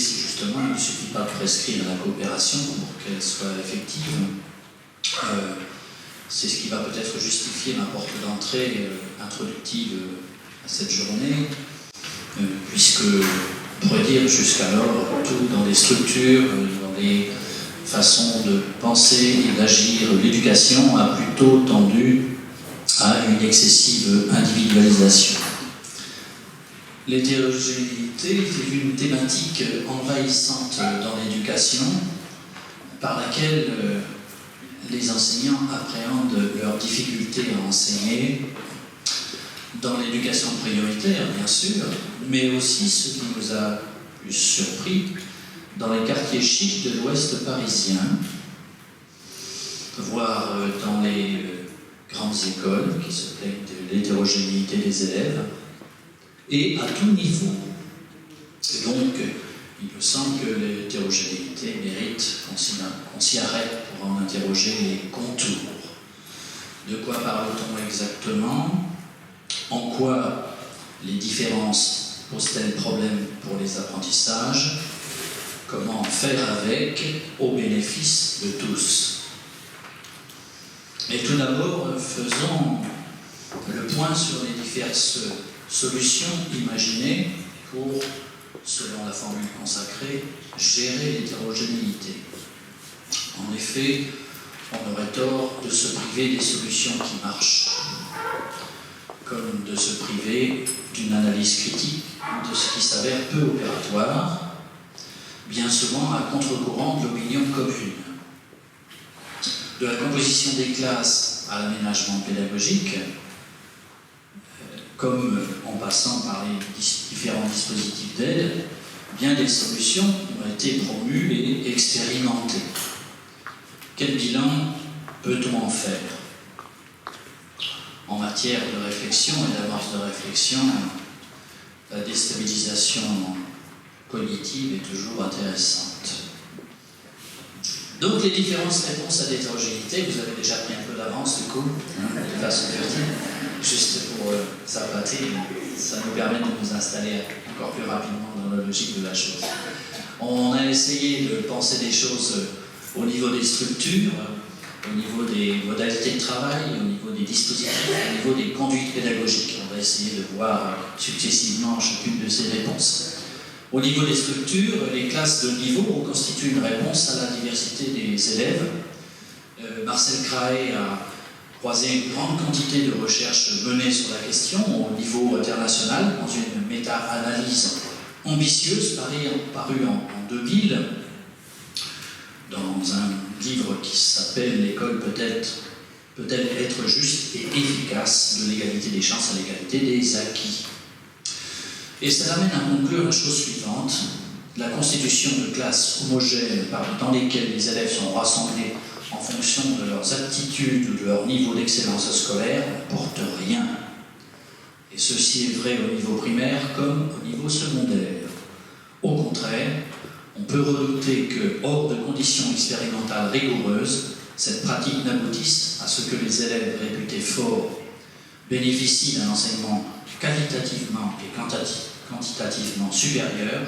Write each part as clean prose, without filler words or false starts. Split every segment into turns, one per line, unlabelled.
si justement il ne suffit pas de prescrire la coopération pour qu'elle soit effective. C'est ce qui va peut-être justifier ma porte d'entrée introductive à cette journée, puisque, on pourrait dire jusqu'alors, tout dans les structures, dans les façons de penser et d'agir, l'éducation a plutôt tendu à une excessive individualisation. L'hétérogénéité est une thématique envahissante dans l'éducation, par laquelle les enseignants appréhendent leurs difficultés à enseigner, dans l'éducation prioritaire, bien sûr, mais aussi, ce qui nous a plus surpris, dans les quartiers chics de l'Ouest parisien, voire dans les grandes écoles qui se plaignent de l'hétérogénéité des élèves, et à tout niveau. Et donc, il me semble que l'hétérogénéité mérite qu'on s'y arrête pour en interroger les contours. De quoi parle-t-on exactement? En quoi les différences posent-elles problème pour les apprentissages? Comment faire avec au bénéfice de tous? Mais tout d'abord, faisons le point sur les diverses solutions imaginées pour, selon la formule consacrée, gérer l'hétérogénéité. En effet, on aurait tort de se priver des solutions qui marchent, comme de se priver d'une analyse critique de ce qui s'avère peu opératoire, bien souvent à contre-courant de l'opinion commune. De la composition des classes à l'aménagement pédagogique, comme en passant par les différents dispositifs d'aide, bien des solutions ont été promues et expérimentées. Quel bilan peut-on en faire? En matière de réflexion et d'amorce de réflexion, la déstabilisation cognitive est toujours intéressante. Donc les différentes réponses à l'hétérogénéité, vous avez déjà pris un peu d'avance du coup, de façon furtive, juste pour s'appâter, ça nous permet de nous installer encore plus rapidement dans la logique de la chose. On a essayé de penser des choses au niveau des structures, au niveau des modalités de travail, au niveau des dispositifs, au niveau des conduites pédagogiques. On va essayer de voir successivement chacune de ces réponses. Au niveau des structures, les classes de niveau constituent une réponse à la diversité des élèves. Marcel Craé a croisé une grande quantité de recherches menées sur la question au niveau international dans une méta-analyse ambitieuse parue en 2000 dans un livre qui s'appelle « L'école peut-elle être juste et efficace de l'égalité des chances à l'égalité des acquis ». Et ça l'amène à conclure la chose suivante: la constitution de classes homogènes dans lesquelles les élèves sont rassemblés en fonction de leurs aptitudes ou de leur niveau d'excellence scolaire n'apporte rien. Et ceci est vrai au niveau primaire comme au niveau secondaire. Au contraire, on peut redouter que, hors de conditions expérimentales rigoureuses, cette pratique n'aboutisse à ce que les élèves réputés forts bénéficient d'un enseignement qualitativement et quantitativement supérieur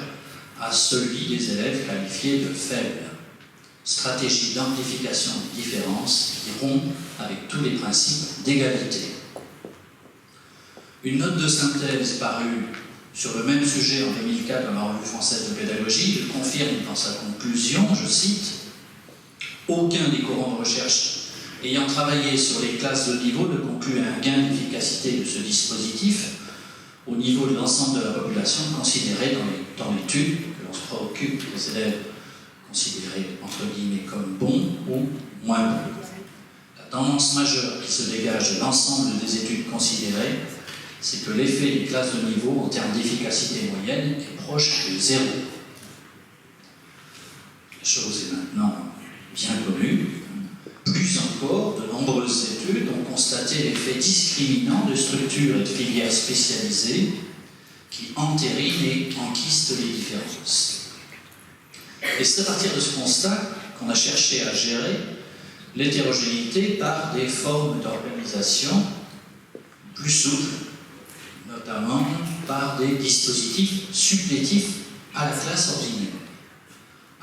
à celui des élèves qualifiés de faibles. Stratégie d'amplification des différences qui rompt avec tous les principes d'égalité. Une note de synthèse parue sur le même sujet en 2004 dans la Revue française de pédagogie confirme dans sa conclusion, je cite, « Aucun des courants de recherche ayant travaillé sur les classes de niveau ne conclut à un gain d'efficacité de ce dispositif au niveau de l'ensemble de la population considérée dans l'étude, que l'on se préoccupe des élèves considérés entre guillemets comme bons ou moins bons. La tendance majeure qui se dégage de l'ensemble des études considérées, c'est que l'effet des classes de niveau en termes d'efficacité moyenne est proche de 0. La chose est maintenant bien connue. Plus encore, de nombreuses études ont constaté l'effet discriminant de structures et de filières spécialisées qui entérinent et enquistent les différences. Et c'est à partir de ce constat qu'on a cherché à gérer l'hétérogénéité par des formes d'organisation plus souples, notamment par des dispositifs supplétifs à la classe ordinaire.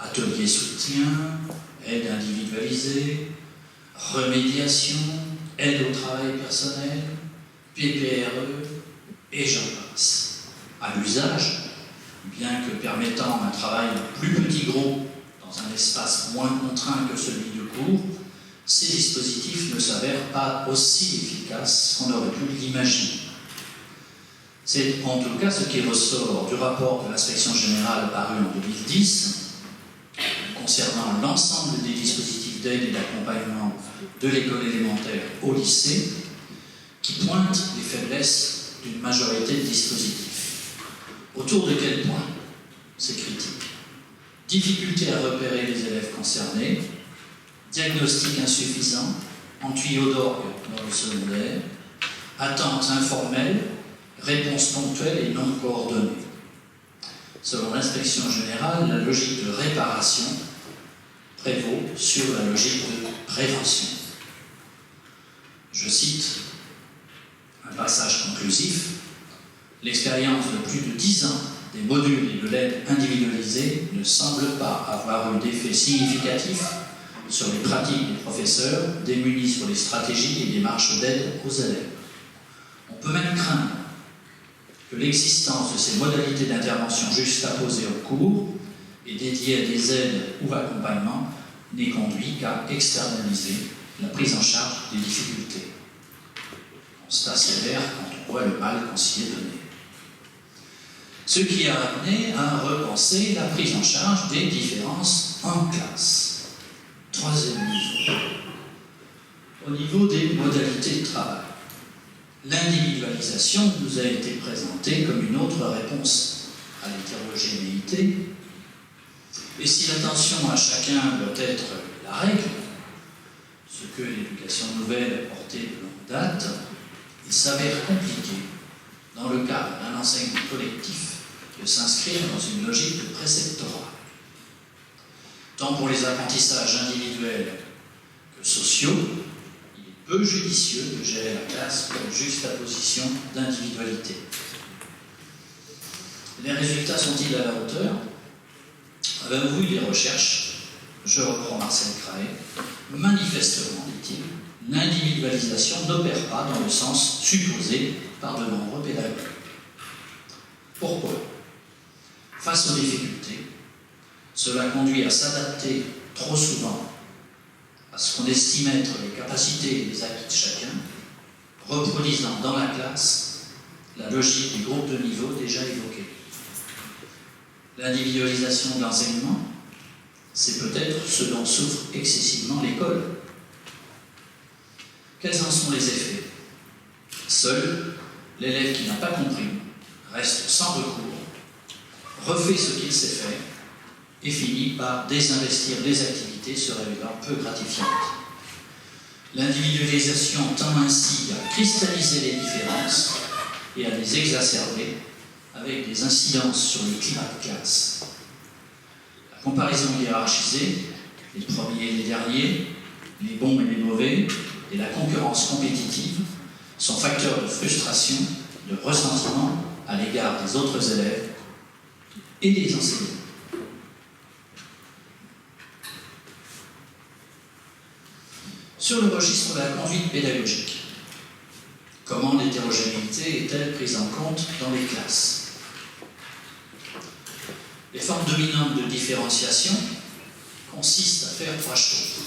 atelier soutien, aide individualisée, remédiation, aide au travail personnel, PPRE, et j'en passe. À l'usage, bien que permettant un travail en plus petit groupe dans un espace moins contraint que celui de cours, ces dispositifs ne s'avèrent pas aussi efficaces qu'on aurait pu l'imaginer. C'est en tout cas ce qui ressort du rapport de l'Inspection générale paru en 2010 concernant l'ensemble des dispositifs d'aide et d'accompagnement de l'école élémentaire au lycée, qui pointe les faiblesses d'une majorité de dispositifs. Autour de quel point c'est critique? Difficulté à repérer les élèves concernés, diagnostic insuffisant, en tuyau d'orgue dans le secondaire, attente informelle, réponse ponctuelle et non coordonnée. Selon l'Inspection générale, la logique de réparation prévaut sur la logique de prévention. Je cite un passage conclusif. L'expérience de plus de 10 ans des modules et de l'aide individualisée ne semble pas avoir eu d'effet significatif sur les pratiques des professeurs démunis sur les stratégies et démarches d'aide aux élèves. On peut même craindre que l'existence de ces modalités d'intervention juxtaposées au cours et dédiées à des aides ou accompagnements n'ait conduit qu'à externaliser la prise en charge des difficultés. Constat sévère quand on voit le mal qu'on s'y est donné. Ce qui a amené à repenser la prise en charge des différences en classe. Troisième niveau. Au niveau des modalités de travail, l'individualisation nous a été présentée comme une autre réponse à l'hétérogénéité. Et si l'attention à chacun doit être la règle, ce que l'éducation nouvelle a porté de longue date, il s'avère compliqué, dans le cadre d'un enseignement collectif, de s'inscrire dans une logique de préceptorat. Tant pour les apprentissages individuels que sociaux, il est peu judicieux de gérer la classe comme juxtaposition d'individualité. Les résultats sont-ils à la hauteur? Avez-vous vu les recherches? Je reprends Marcel Craé. Manifestement, dit-il, l'individualisation n'opère pas dans le sens supposé par de nombreux pédagogues. Pourquoi? Face aux difficultés, cela conduit à s'adapter trop souvent à ce qu'on estime être les capacités et les acquis de chacun, reproduisant dans la classe la logique du groupe de niveau déjà évoqué. L'individualisation de l'enseignement, c'est peut-être ce dont souffre excessivement l'école. Quels en sont les effets? Seul l'élève qui n'a pas compris reste sans recours, refait ce qu'il sait faire et finit par désinvestir des activités se révélant peu gratifiantes. L'individualisation tend ainsi à cristalliser les différences et à les exacerber avec des incidences sur le climat de classe. La comparaison hiérarchisée, les premiers et les derniers, les bons et les mauvais, et la concurrence compétitive sont facteurs de frustration, de ressentiment à l'égard des autres élèves et des enseignants. Sur le registre de la conduite pédagogique, comment l'hétérogénéité est-elle prise en compte dans les classes? Les formes dominantes de différenciation consistent à faire trois choses.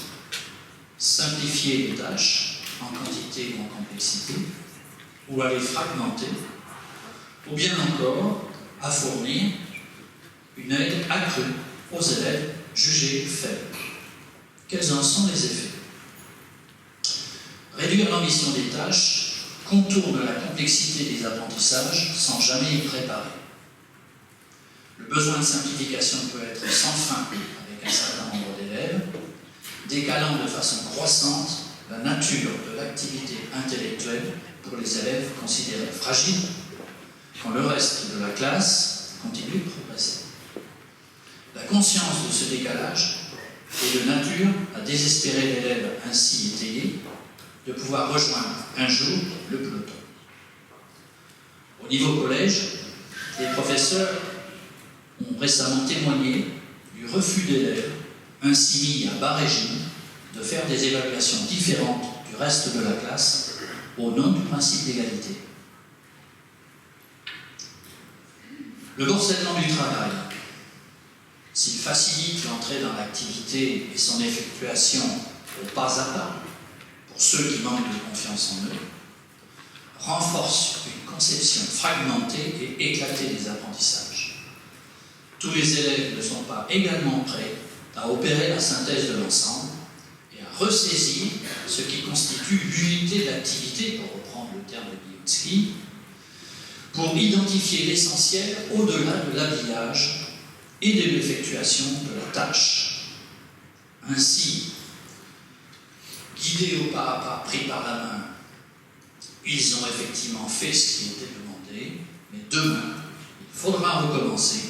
Simplifier les tâches en quantité ou en complexité, ou à les fragmenter, ou bien encore à fournir une aide accrue aux élèves jugés faibles. Quels en sont les effets? Réduire l'ambition des tâches contourne la complexité des apprentissages sans jamais y préparer. Le besoin de simplification peut être sans fin avec un certain nombre d'élèves, décalant de façon croissante la nature de l'activité intellectuelle pour les élèves considérés fragiles, quand le reste de la classe continue de progresser. La conscience de ce décalage est de nature à désespérer l'élève ainsi étayé de pouvoir rejoindre un jour le peloton. Au niveau collège, les professeurs ont récemment témoigné du refus d'élèves, ainsi mis à bas régime, de faire des évaluations différentes du reste de la classe au nom du principe d'égalité. Le morcellement du travail, s'il facilite l'entrée dans l'activité et son effectuation au pas à pas, pour ceux qui manquent de confiance en eux, renforce une conception fragmentée et éclatée des apprentissages. Tous les élèves ne sont pas également prêts à opérer la synthèse de l'ensemble et à ressaisir ce qui constitue l'unité d'activité, pour reprendre le terme de Vygotsky, pour identifier l'essentiel au-delà de l'habillage et de l'effectuation de la tâche. Ainsi, guidés au pas à pas, pris par la main, ils ont effectivement fait ce qui était demandé, mais demain, il faudra recommencer,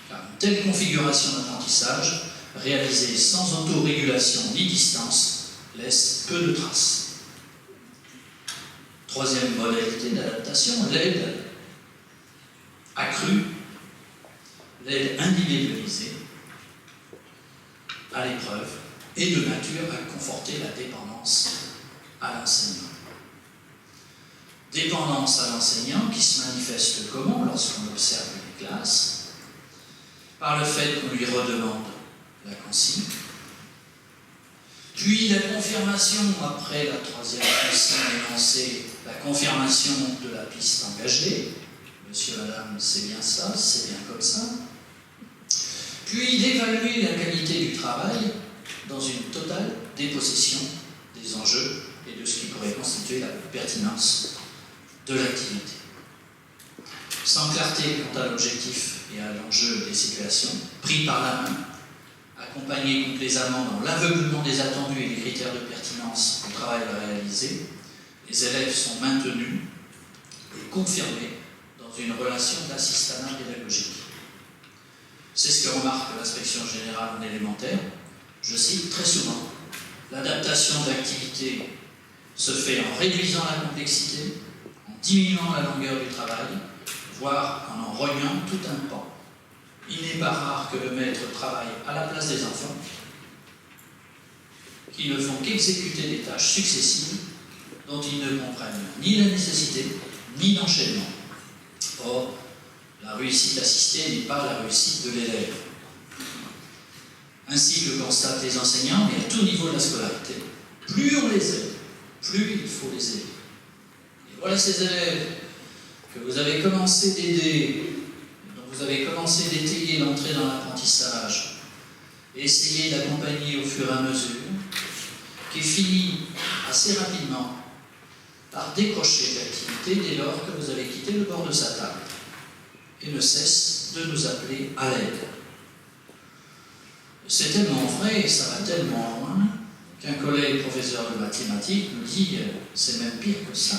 car une telle configuration d'apprentissage, réalisée sans autorégulation ni distance, laisse peu de traces. Troisième modalité d'adaptation, l'aide accrue, l'aide individualisée à l'épreuve est de nature à conforter la dépendance à l'enseignant. Dépendance à l'enseignant qui se manifeste comment lorsqu'on observe les classes, par le fait qu'on lui redemande la consigne, puis la confirmation après la troisième consigne énoncée, la confirmation de la piste engagée, monsieur, madame, c'est bien ça, c'est bien comme ça, puis d'évaluer la qualité du travail dans une totale dépossession des enjeux et de ce qui pourrait constituer la pertinence de l'activité. Sans clarté quant à l'objectif et à l'enjeu des situations, pris par la main, accompagnés complaisamment dans l'aveuglement des attendus et des critères de pertinence du travail à réaliser, les élèves sont maintenus et confirmés dans une relation d'assistanat pédagogique. C'est ce que remarque l'inspection générale en élémentaire. Je cite très souvent, l'adaptation d'activité se fait en réduisant la complexité, en diminuant la longueur du travail, voire en rognant tout un pan. Il n'est pas rare que le maître travaille à la place des enfants, qui ne font qu'exécuter des tâches successives dont ils ne comprennent ni la nécessité, ni l'enchaînement. Or, la réussite assistée n'est pas la réussite de l'élève. Ainsi que le constatent les enseignants, mais à tout niveau de la scolarité, plus on les aide, plus il faut les aider. Et voilà ces élèves que vous avez commencé d'aider, dont vous avez commencé d'étayer l'entrée dans l'apprentissage, et essayer d'accompagner au fur et à mesure, qui finit assez rapidement par décrocher d'activité dès lors que vous avez quitté le bord de sa table, et ne cesse de nous appeler à l'aide. C'est tellement vrai, et ça va tellement loin, qu'un collègue professeur de mathématiques nous dit « c'est même pire que ça ».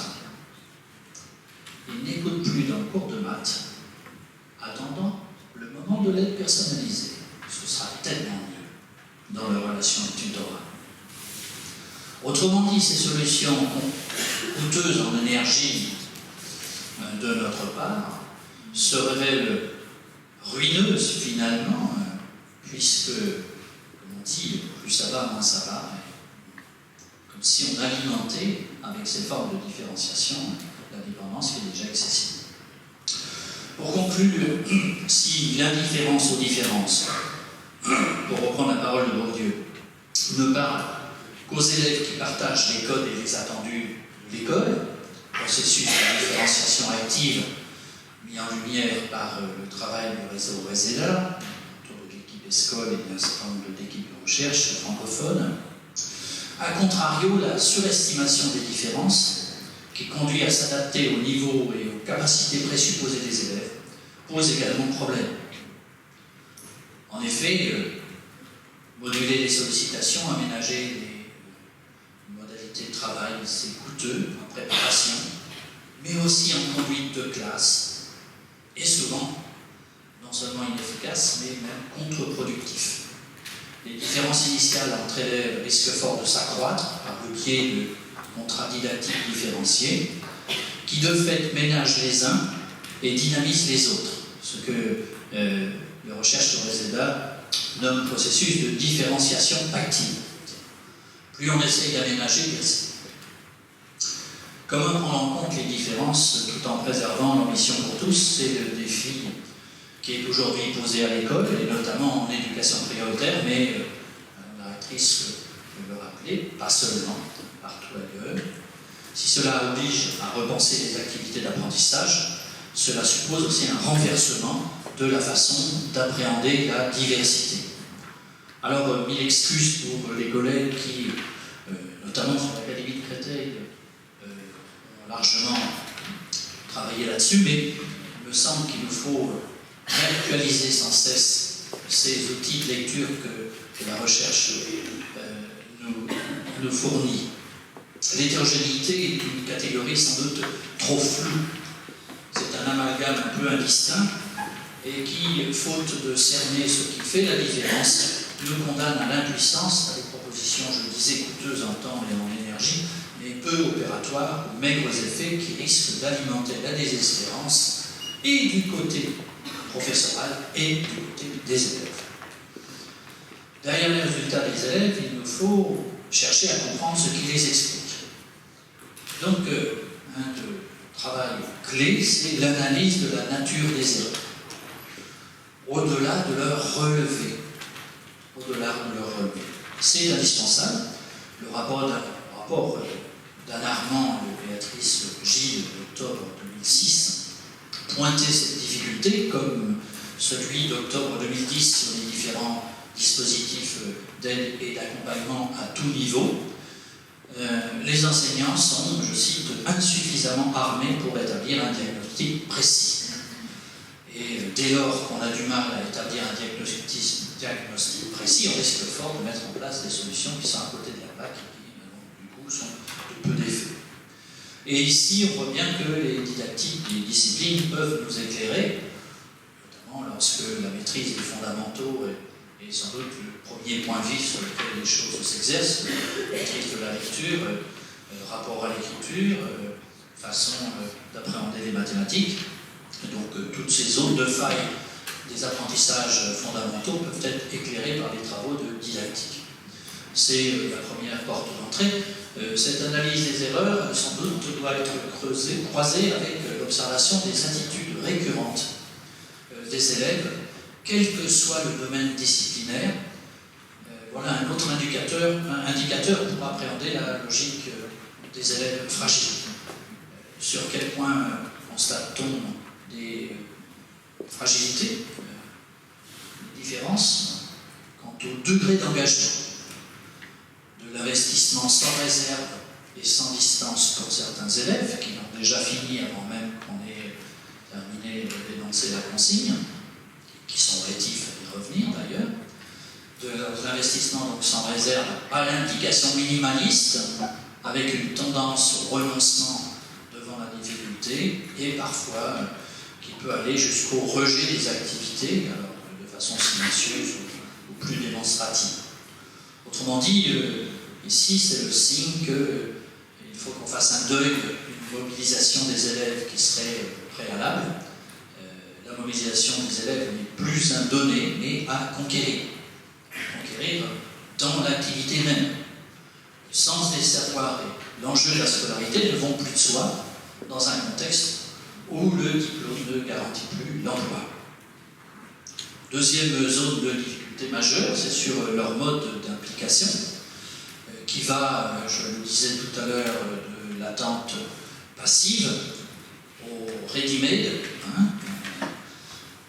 Il n'écoute plus dans le cours de maths, attendant le moment de l'aide personnalisée. Ce sera tellement mieux dans leur relation avec tutorat. Autrement dit, ces solutions coûteuses en énergie de notre part se révèlent ruineuses finalement, puisque, comme on dit, plus ça va, moins ça va, comme si on alimentait avec ces formes de différenciation la dépendance qui est déjà excessive. Pour conclure, si l'indifférence aux différences, pour reprendre la parole de Bourdieu, ne parle qu'aux élèves qui partagent les codes et les attendus de l'école, processus de différenciation active mis en lumière par le travail du réseau RESEDA, autour de l'équipe ESCOL et d'un certain nombre d'équipes de recherche francophones. A contrario, la surestimation des différences, qui conduit à s'adapter au niveau et aux capacités présupposées des élèves, pose également problème. En effet, moduler les sollicitations, aménager les modalités de travail, c'est coûteux en préparation, mais aussi en conduite de classe, et souvent, non seulement inefficace, mais même contre-productif. Les différences initiales entre élèves risquent fort de s'accroître par le biais de contrats didactiques différenciés, qui de fait ménagent les uns et dynamisent les autres, ce que les recherches sur RESEDA d'un processus de différenciation active. Plus on essaye d'aménager, bien c'est. Comment prendre en compte les différences tout en préservant l'ambition pour tous, c'est le défi qui est aujourd'hui posé à l'école, et notamment en éducation prioritaire, mais la rectrice peut le rappeler, pas seulement, partout ailleurs. Si cela oblige à repenser les activités d'apprentissage, cela suppose aussi un renversement de la façon d'appréhender la diversité. Alors, mille excuses pour les collègues qui, notamment sur l'Académie de Créteil, ont largement travaillé là-dessus, mais il me semble qu'il nous faut réactualiser sans cesse ces outils de lecture que la recherche nous fournit. L'hétérogénéité est une catégorie sans doute trop floue. C'est un amalgame un peu indistinct et qui, faute de cerner ce qui fait la différence, nous condamne à l'impuissance, à des propositions, je le disais, coûteuses en temps et en énergie, mais peu opératoires, aux maigres effets qui risquent d'alimenter la désespérance et du côté professoral et du côté des élèves. Derrière les résultats des élèves, il nous faut chercher à comprendre ce qui les explique. Donc, un travail clé, c'est l'analyse de la nature des erreurs, au-delà de leur relevé. C'est indispensable. Le rapport d'Anne Armand et Béatrice Gilles d'octobre 2006 pointait cette difficulté, comme celui d'octobre 2010 sur les différents dispositifs d'aide et d'accompagnement à tout niveau. Les enseignants sont, je cite, insuffisamment armés pour établir un diagnostic précis. Et dès lors qu'on a du mal à établir un diagnostic précis, on risque fort de mettre en place des solutions qui sont à côté de la plaque et qui, du coup, sont de peu d'effet. Et ici, on voit bien que les didactiques, les disciplines peuvent nous éclairer, notamment lorsque la maîtrise des fondamentaux est sans doute le premier point vif sur lequel les choses s'exercent, maîtrise de la lecture, rapport à l'écriture, façon d'appréhender les mathématiques. Et donc toutes ces zones de faille des apprentissages fondamentaux peuvent être éclairées par les travaux de didactique. C'est la première porte d'entrée. Cette analyse des erreurs, sans doute, doit être croisée avec l'observation des attitudes récurrentes des élèves, quel que soit le domaine disciplinaire. Voilà un autre indicateur pour appréhender la logique des élèves fragiles. Sur quel point constate-t-on des fragilités, des différences quant au degré d'engagement, de l'investissement sans réserve et sans distance pour certains élèves qui ont déjà fini avant même qu'on ait terminé d'énoncer la consigne, qui sont rétifs à y revenir d'ailleurs, de l'investissement donc sans réserve à l'implication minimaliste, avec une tendance au renoncement devant la difficulté, et parfois qui peut aller jusqu'au rejet des activités, alors de façon silencieuse ou plus démonstrative. Autrement dit, ici c'est le signe qu'il faut qu'on fasse un deuil d'une mobilisation des élèves qui serait préalable. La mobilisation des élèves n'est plus un donné, mais à conquérir. Conquérir dans l'activité même. Le sens des savoirs et l'enjeu de la scolarité ne vont plus de soi dans un contexte où le diplôme ne garantit plus l'emploi. Deuxième zone de difficulté majeure, c'est sur leur mode d'implication, qui va, je le disais tout à l'heure, de l'attente passive au ready-made,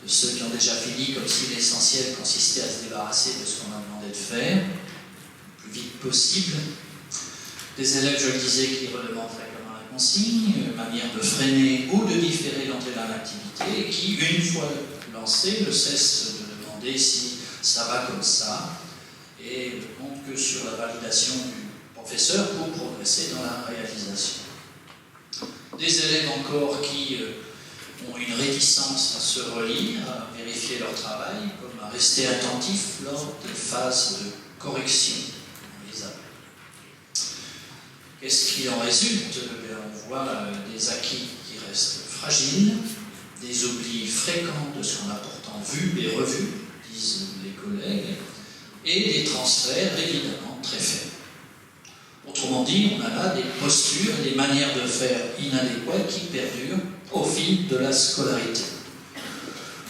de ceux qui ont déjà fini, comme si l'essentiel consistait à se débarrasser de ce qu'on a demandé de faire, le plus vite possible. Des élèves, je le disais, qui redemandent fréquemment la consigne, manière de freiner ou de différer l'entrée dans l'activité, et qui, une fois lancé, ne cessent de demander si ça va comme ça, et ne comptent que sur la validation du professeur pour progresser dans la réalisation. Des élèves encore qui ont une réticence à se relire, à vérifier leur travail, comme à rester attentifs lors des phases de correction, on les appelle. Qu'est-ce qui en résulte? On voit des acquis qui restent fragiles, des oublis fréquents de ce qu'on a pourtant vu et revu, disent les collègues, et des transferts évidemment très faibles. Autrement dit, on a là des postures et des manières de faire inadéquates qui perdurent au fil de la scolarité.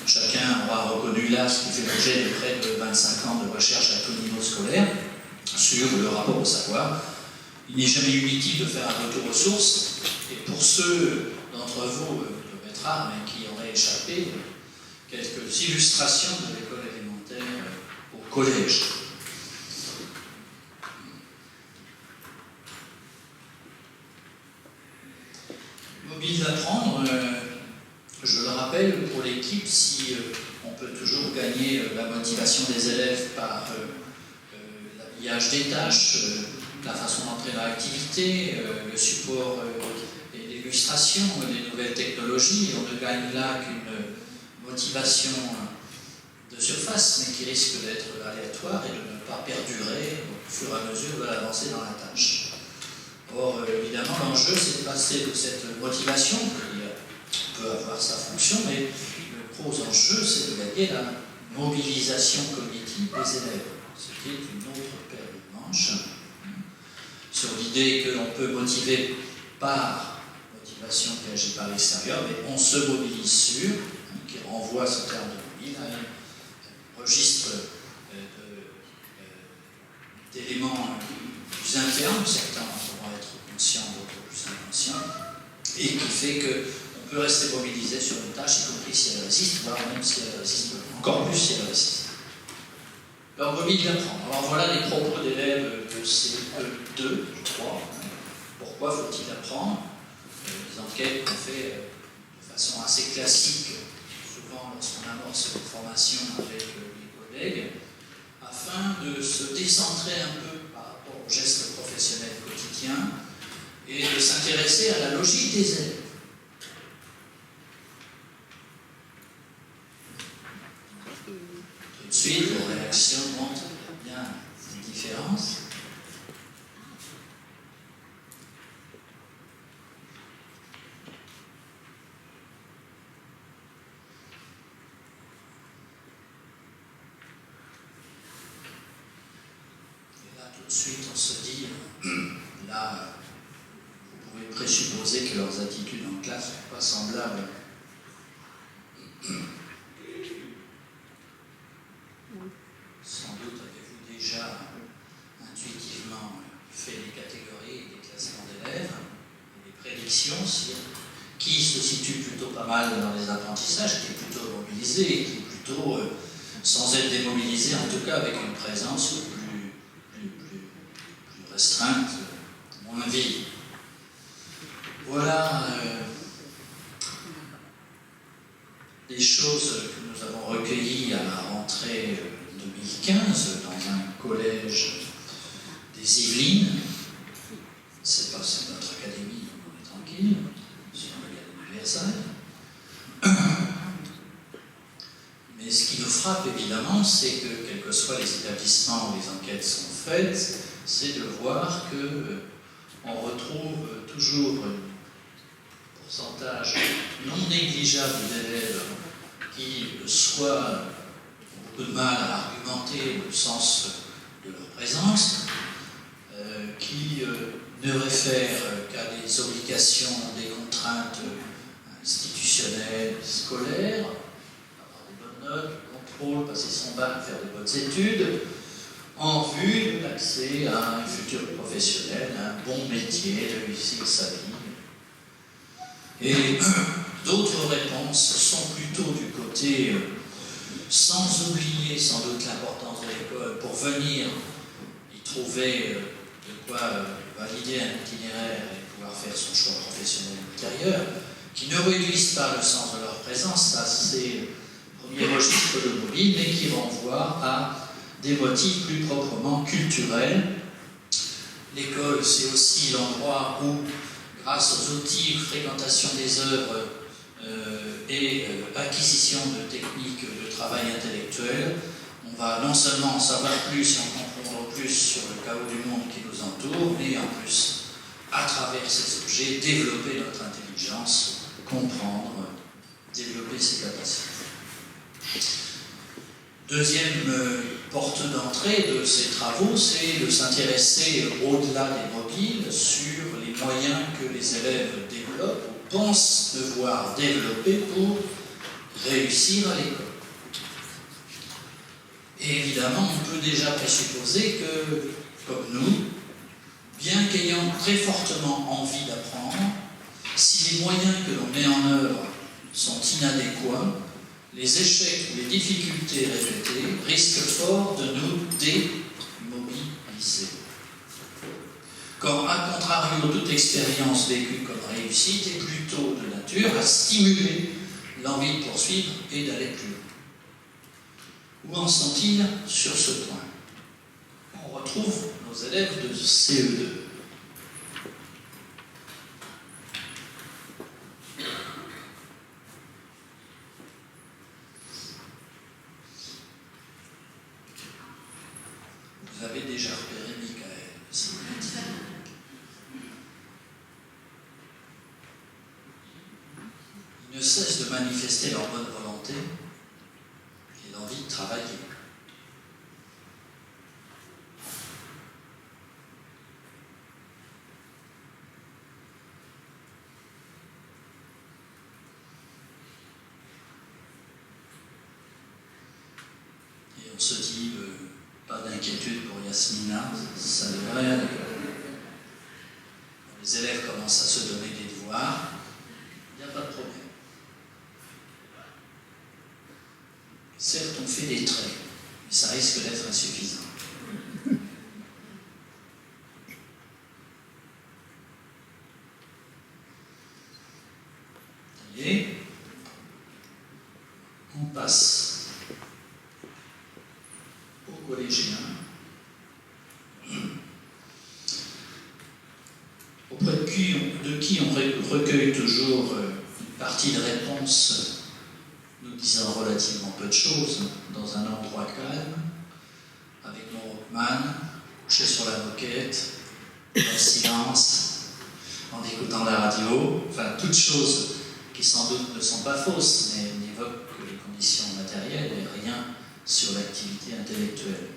Chacun aura reconnu là ce qui fait l'objet de près de 25 ans de recherche à tout niveau scolaire sur le rapport au savoir. Il n'est jamais inutile de faire un retour aux sources, et pour ceux d'entre vous, de être rares, mais qui auraient échappé, quelques illustrations de l'école élémentaire au collège. Mobile d'apprendre, je le rappelle, pour l'équipe, si on peut toujours gagner la motivation des élèves par l'habillage des tâches, la façon d'entrer dans l'activité, le support et l'illustration, les nouvelles technologies, on ne gagne là qu'une motivation de surface, mais qui risque d'être aléatoire et de ne pas perdurer au fur et à mesure de l'avancée dans la tâche. Or, évidemment, l'enjeu, c'est de passer de cette motivation, qui peut avoir sa fonction, mais le gros enjeu, c'est de gagner la mobilisation cognitive des élèves, ce qui est une autre paire de manches, sur l'idée que l'on peut motiver par motivation qui agit par l'extérieur, mais on se mobilise sur, qui renvoie ce terme de mobile à un registre d'éléments plus internes, certains pourront être conscients, d'autres plus inconscients, et qui fait qu'on peut rester mobilisé sur une tâche, y compris si elle résiste, voire même si elle résiste, encore plus si elle résiste. Alors, mobile d'apprendre. Alors voilà les propos d'élèves de CE2, je crois. Pourquoi faut-il apprendre? Les enquêtes qu'on fait de façon assez classique, souvent lorsqu'on amorce cette formation avec les collègues, afin de se décentrer un peu par rapport aux gestes professionnels quotidiens et de s'intéresser à la logique des élèves. Tout de suite, vos réactions montrent bien les différences. Tout de suite, on se dit, là, vous pouvez présupposer que leurs attitudes en classe ne sont pas semblables. Sans doute avez-vous déjà intuitivement fait des catégories et des classements d'élèves, et des prédictions sur qui se situe plutôt pas mal dans les apprentissages, qui est plutôt mobilisé, et qui est plutôt, sans être démobilisé, en tout cas avec une présence plus restreinte, moins vive. Voilà des choses que nous avons recueillies à la rentrée 2015 dans un collège des Yvelines. C'est pas notre académie, on est tranquille, c'est l'académie de Versailles. Mais ce qui nous frappe évidemment, c'est que quels que soient les établissements où les enquêtes sont faites, c'est de voir qu'on retrouve toujours un pourcentage non négligeable d'élèves qui soit ont beaucoup de mal à argumenter le sens de leur présence, qui ne réfèrent qu'à des obligations, des contraintes institutionnelles, scolaires, avoir des bonnes notes, le contrôle, passer son bac, faire de bonnes études, en vue de l'accès à un futur professionnel, à un bon métier, de réussir sa vie. Et d'autres réponses sont plutôt du côté, sans oublier sans doute l'importance de l'école, pour venir y trouver de quoi valider un itinéraire et pouvoir faire son choix professionnel ultérieur, qui ne réduisent pas le sens de leur présence, ça c'est le premier registre de mobile, mais qui renvoie à des motifs plus proprement culturels. L'école, c'est aussi l'endroit où, grâce aux outils, fréquentation des œuvres et acquisition de techniques de travail intellectuel, on va non seulement en savoir plus et en comprendre plus sur le chaos du monde qui nous entoure, mais en plus, à travers ces objets, développer notre intelligence, comprendre, développer ses capacités. Deuxième porte d'entrée de ces travaux, c'est de s'intéresser au-delà des mobiles sur les moyens que les élèves développent ou pensent devoir développer pour réussir à l'école. Et évidemment, on peut déjà présupposer que, comme nous, bien qu'ayant très fortement envie d'apprendre, si les moyens que l'on met en œuvre sont inadéquats, les échecs ou les difficultés répétées risquent fort de nous démobiliser. Quand, à contrario, toute expérience vécue comme réussite est plutôt de nature à stimuler l'envie de poursuivre et d'aller plus loin. Où en sont-ils sur ce point? On retrouve nos élèves de CE2. Vous avez déjà repéré Michael, si vous l'avez dit. Ils ne cessent de manifester leur bonne volonté et l'envie de travailler. Et on se dit, pas d'inquiétude pour Yasmina, ça devrait aller. Les élèves commencent à se donner des devoirs, il n'y a pas de problème. Certes, on fait des traits, mais ça risque d'être insuffisant. Et on passe aux collégiens, auprès de qui on recueille toujours une partie de réponse nous disant relativement peu de choses, dans un endroit calme, avec mon Walkman, couché sur la moquette, dans le silence, en écoutant la radio, enfin toutes choses qui sans doute ne sont pas fausses, mais n'évoquent que les conditions matérielles et rien sur l'activité intellectuelle.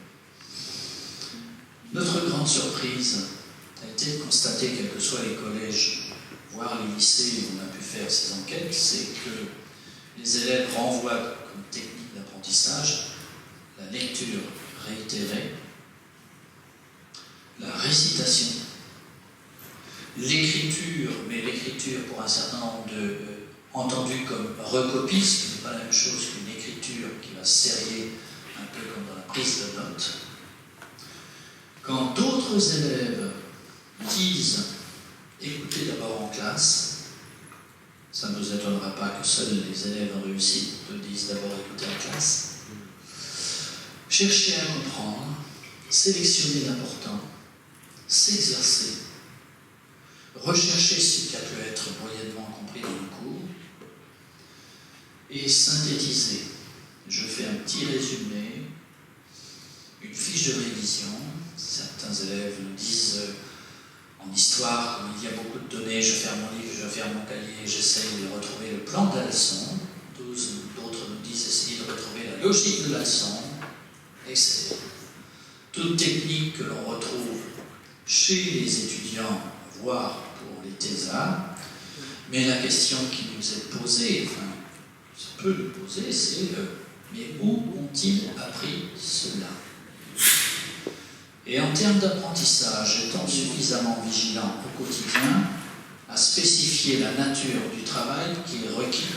Notre grande surprise a été de constater, quels que soient les collèges, voire les lycées où on a pu faire ces enquêtes, c'est que les élèves renvoient comme technique d'apprentissage la lecture réitérée, la récitation, l'écriture, mais l'écriture pour un certain nombre de entendue comme recopie, ce qui n'est pas la même chose qu'une écriture qui va serrer un peu comme dans la prise de notes. Quand d'autres élèves disent écoutez d'abord en classe, ça ne nous étonnera pas que seuls les élèves en réussite le disent d'abord écouter en classe. Chercher à comprendre, sélectionner l'important, s'exercer, rechercher ce qui a pu être moyennement compris dans le cours et synthétiser. Je fais un petit résumé, une fiche de révision. Certains élèves nous disent en histoire, comme il y a beaucoup de données, je ferme mon livre, je ferme mon cahier, j'essaye de retrouver le plan de la leçon. D'autres nous disent essayer de retrouver la logique de la leçon, etc. Toute technique que l'on retrouve chez les étudiants, voire pour les thésards, mais la question qui nous est posée, enfin, se peut nous poser, c'est mais où ont-ils appris cela? Et en termes d'apprentissage, étant suffisamment vigilant au quotidien à spécifier la nature du travail qui est requis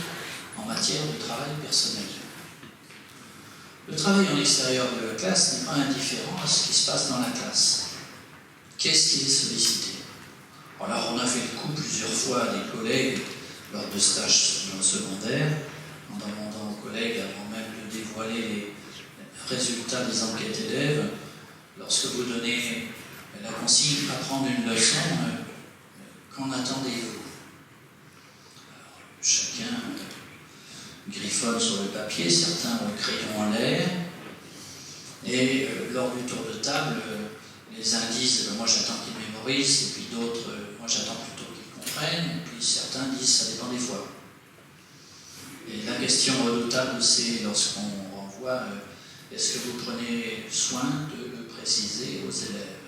en matière de travail personnel. Le travail en extérieur de la classe n'est pas indifférent à ce qui se passe dans la classe. Qu'est-ce qui est sollicité? Alors on a fait le coup plusieurs fois à des collègues lors de stages dans le secondaire, en demandant aux collègues, avant même de dévoiler les résultats des enquêtes élèves, lorsque vous donnez la consigne apprendre une leçon, qu'en attendez-vous? Chacun griffonne sur le papier, certains ont le crayon en l'air, et lors du tour de table, les uns disent moi j'attends qu'ils mémorisent, et puis d'autres moi j'attends plutôt qu'ils comprennent, et puis certains disent ça dépend des fois. Et la question redoutable, c'est lorsqu'on renvoie est-ce que vous prenez soin de le préciser aux élèves?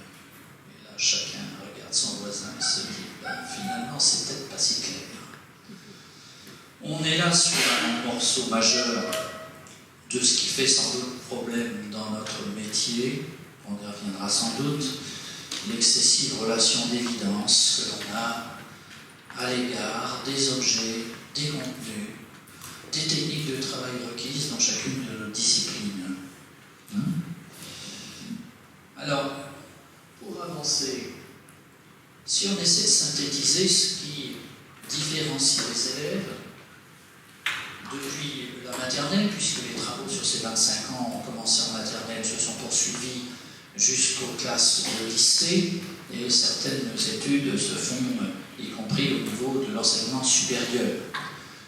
Et là, chacun regarde son voisin et se dit, ben, finalement, c'est peut-être pas si clair. On est là sur un morceau majeur de ce qui fait sans doute problème dans notre métier, on y reviendra sans doute, l'excessive relation d'évidence que l'on a à l'égard des objets, des contenus, des techniques de travail requises dans chacune de nos disciplines. Alors, pour avancer, si on essaie de synthétiser ce qui différencie les élèves, depuis la maternelle, puisque les travaux sur ces 25 ans ont commencé en maternelle, se sont poursuivis jusqu'aux classes de lycée, et certaines études se font, y compris au niveau de l'enseignement supérieur.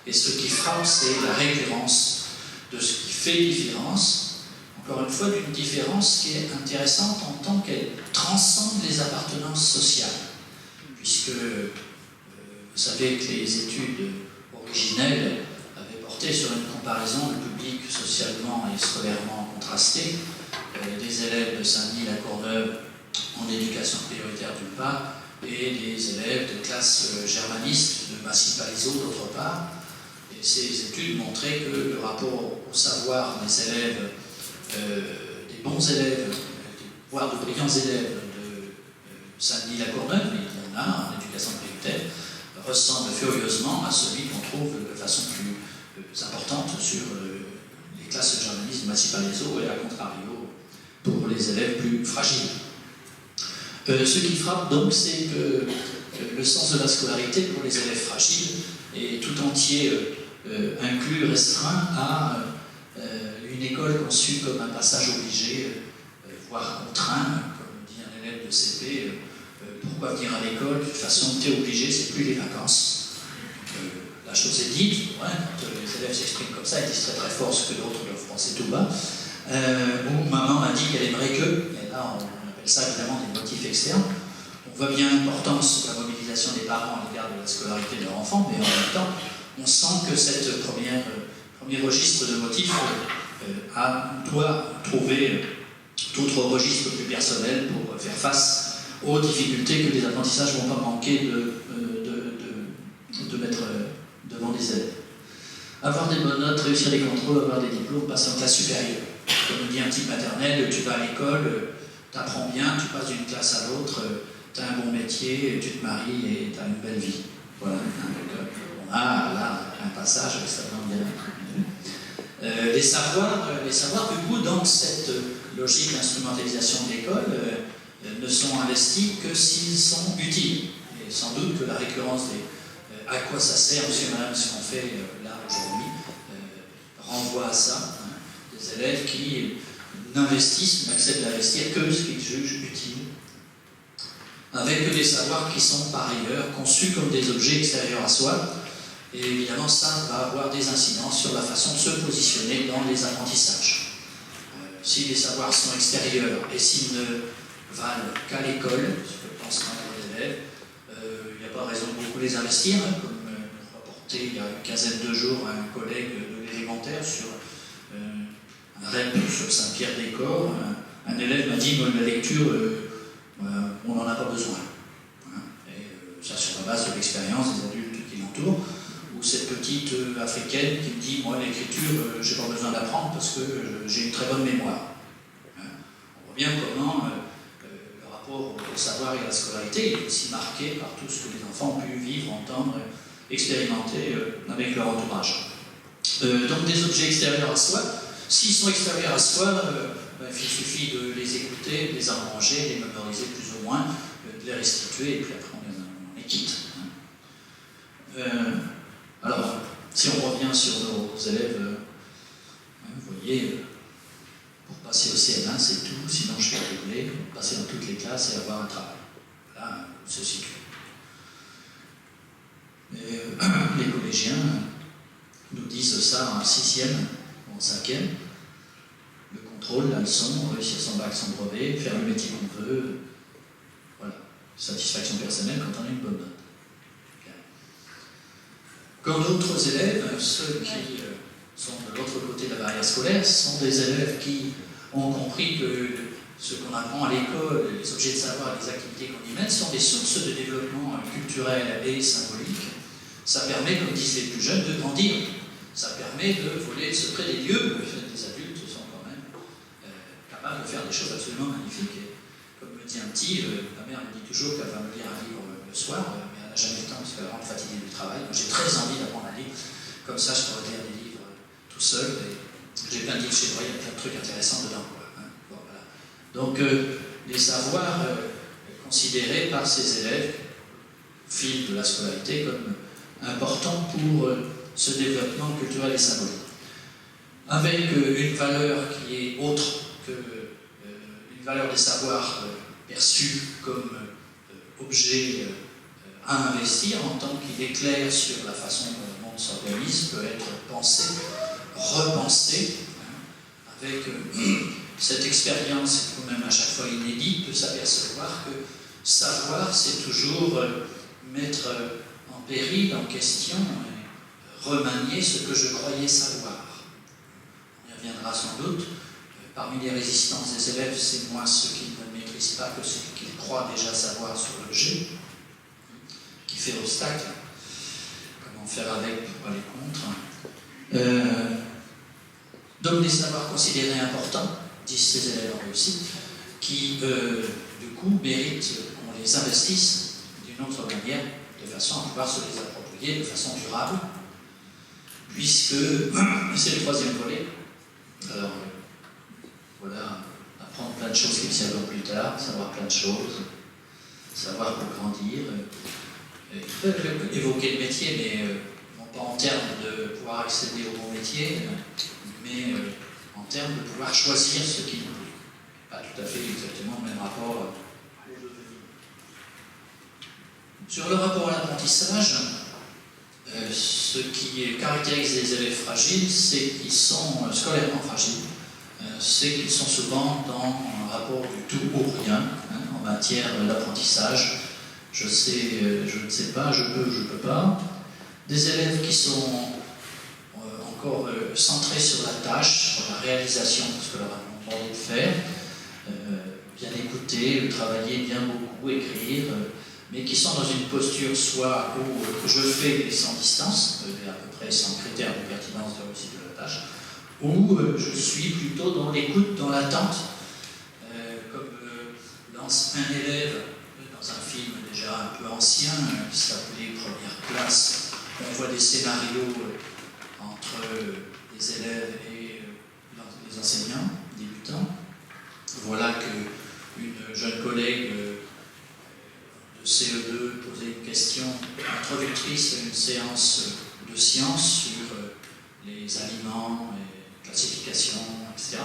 Et ce qui frappe, c'est la récurrence de ce qui fait différence, encore une fois, d'une différence qui est intéressante en tant qu'elle transcende les appartenances sociales, puisque vous savez que les études originelles sur une comparaison du public socialement et scolairement contrasté, des élèves de Saint-Denis-la-Courneuve en éducation prioritaire d'une part, et des élèves de classe germaniste de Massy-Palaiseau d'autre part. Et ces études montraient que le rapport au savoir des élèves, des bons élèves, voire de brillants élèves de Saint-Denis-la-Courneuve, il y en a en éducation prioritaire, ressemble furieusement à celui qu'on trouve de façon plus importante sur les classes de journalisme de Massy-Palaiseau et à contrario pour les élèves plus fragiles. Ce qui frappe donc, c'est que le sens de la scolarité pour les élèves fragiles est tout entier inclus, restreint à une école conçue comme un passage obligé, voire contraint, comme dit un élève de CP, pourquoi venir à l'école? De toute façon, tu es obligé, c'est plus les vacances. La chose est dite, ouais, quand les élèves s'expriment comme ça, ils disent très très fort ce que d'autres leur français tout bas. Ou maman m'a dit qu'elle aimerait que, et là on appelle ça évidemment des motifs externes. On voit bien l'importance de la mobilisation des parents à l'égard de la scolarité de leur enfant, mais en même temps, on sent que cette premier registre de motifs doit trouver d'autres registres plus personnels pour faire face aux difficultés que les apprentissages ne vont pas manquer de mettre devant des élèves. Avoir des bonnes notes, réussir les contrôles, avoir des diplômes, passer en classe supérieure. Comme dit un type maternel, tu vas à l'école, tu apprends bien, tu passes d'une classe à l'autre, tu as un bon métier, tu te maries et tu as une belle vie. Voilà. Donc, on a là un passage extrêmement bien. Les savoirs, du coup, dans cette logique d'instrumentalisation de l'école, ne sont investis que s'ils sont utiles. Et sans doute que la récurrence des à quoi ça sert, monsieur et madame, ce qu'on fait là aujourd'hui, renvoie à ça. Hein, des élèves qui n'acceptent d'investir que ce qu'ils jugent utile, avec des savoirs qui sont par ailleurs conçus comme des objets extérieurs à soi. Et évidemment, ça va avoir des incidences sur la façon de se positionner dans les apprentissages. Si les savoirs sont extérieurs et s'ils ne valent qu'à l'école, ce que pensent les élèves, il n'y a pas raison de beaucoup les investir, hein, comme rapporté il y a une quinzaine de jours à un collègue de l'élémentaire sur un REP sur Saint-Pierre-des-Corps. Un élève m'a dit, moi, la lecture, on n'en a pas besoin. Hein, et ça sur la base de l'expérience des adultes qui l'entourent. Ou cette petite africaine qui me dit, moi, l'écriture, j'ai pas besoin d'apprendre parce que j'ai une très bonne mémoire. Hein, on voit bien comment au savoir et à la scolarité, il est aussi marqué par tout ce que les enfants ont pu vivre, entendre, expérimenter avec leur entourage. Donc des objets extérieurs à soi, s'ils sont extérieurs à soi, il suffit de les écouter, de les arranger, de les mémoriser plus ou moins, de les restituer, et puis après on les quitte. Alors, si on revient sur nos élèves, vous voyez, pour passer au CM1, c'est tout, sinon je vais régler, passer dans toutes les classes et avoir un travail. Voilà où se situe. Les collégiens nous disent ça en 6e, en 5e. Le contrôle, la leçon, réussir son bac, son brevet, faire le métier qu'on veut. Voilà. Satisfaction personnelle quand on a une bonne note. Quand d'autres élèves, ceux qui sont de l'autre côté de la barrière scolaire, sont des élèves qui ont compris que ce qu'on apprend à l'école, les objets de savoir, les activités qu'on y mène, sont des sources de développement culturel et symbolique. Ça permet, comme disent les plus jeunes, de grandir. Ça permet de voler le secret des lieux. Les adultes sont quand même capables de faire des choses absolument magnifiques. Et comme me dit un petit, ma mère me dit toujours qu'elle va me lire un livre le soir, mais elle n'a jamais le temps parce qu'elle rentre fatiguée du travail. Moi, j'ai très envie d'apprendre un livre. Comme ça, je pourrais lire des livres tout seul. Et j'ai plein de livres chez moi, il y a plein de trucs intéressants dedans. Bon, voilà. Donc, les savoirs considérés par ces élèves, au fil de la scolarité, comme importants pour ce développement culturel et symbolique. Avec une valeur qui est autre que une valeur des savoirs perçus comme objet à investir en tant qu'il éclaire sur la façon dont le monde s'organise, peut être pensé, repensé, avec cette expérience quand même à chaque fois inédite, peut s'apercevoir que savoir, c'est toujours mettre en péril, en question, remanier ce que je croyais savoir. On y reviendra sans doute. Parmi les résistances des élèves, c'est moins ceux qui ne maîtrisent pas que ceux qu'ils croient déjà savoir sur l'objet, qui fait obstacle. Comment faire avec, pourquoi les contre. Donc des savoirs considérés importants, disent ces élèves en réussite, qui du coup méritent qu'on les investisse d'une autre manière, de façon à pouvoir se les approprier de façon durable, puisque c'est le troisième volet. Alors, voilà, apprendre plein de choses qui me serviront plus tard, savoir plein de choses, savoir pour grandir. Évoquer le métier, mais non pas en termes de pouvoir accéder au bon métier, mais en termes de pouvoir choisir ce qui nous plaît. Pas tout à fait exactement le même rapport au devenir. Sur le rapport à l'apprentissage, ce qui caractérise les élèves fragiles, c'est qu'ils sont scolairement fragiles, c'est qu'ils sont souvent dans un rapport du tout au rien en matière d'apprentissage. Je ne sais pas, je peux pas. Des élèves qui sont encore centrés sur la tâche, sur la réalisation de ce que leur a demandé de faire, bien écouter, travailler bien beaucoup, écrire, mais qui sont dans une posture soit où je fais mais sans distance, à peu près sans critère de pertinence de réussite de la tâche, ou je suis plutôt dans l'écoute, dans l'attente, comme lance un élève dans un film déjà un peu ancien qui s'appelait Première classe. On voit des scénarios entre les élèves et les enseignants débutants. Voilà qu'une jeune collègue de CE2 posait une question introductrice à une séance de sciences sur les aliments, les classifications, etc.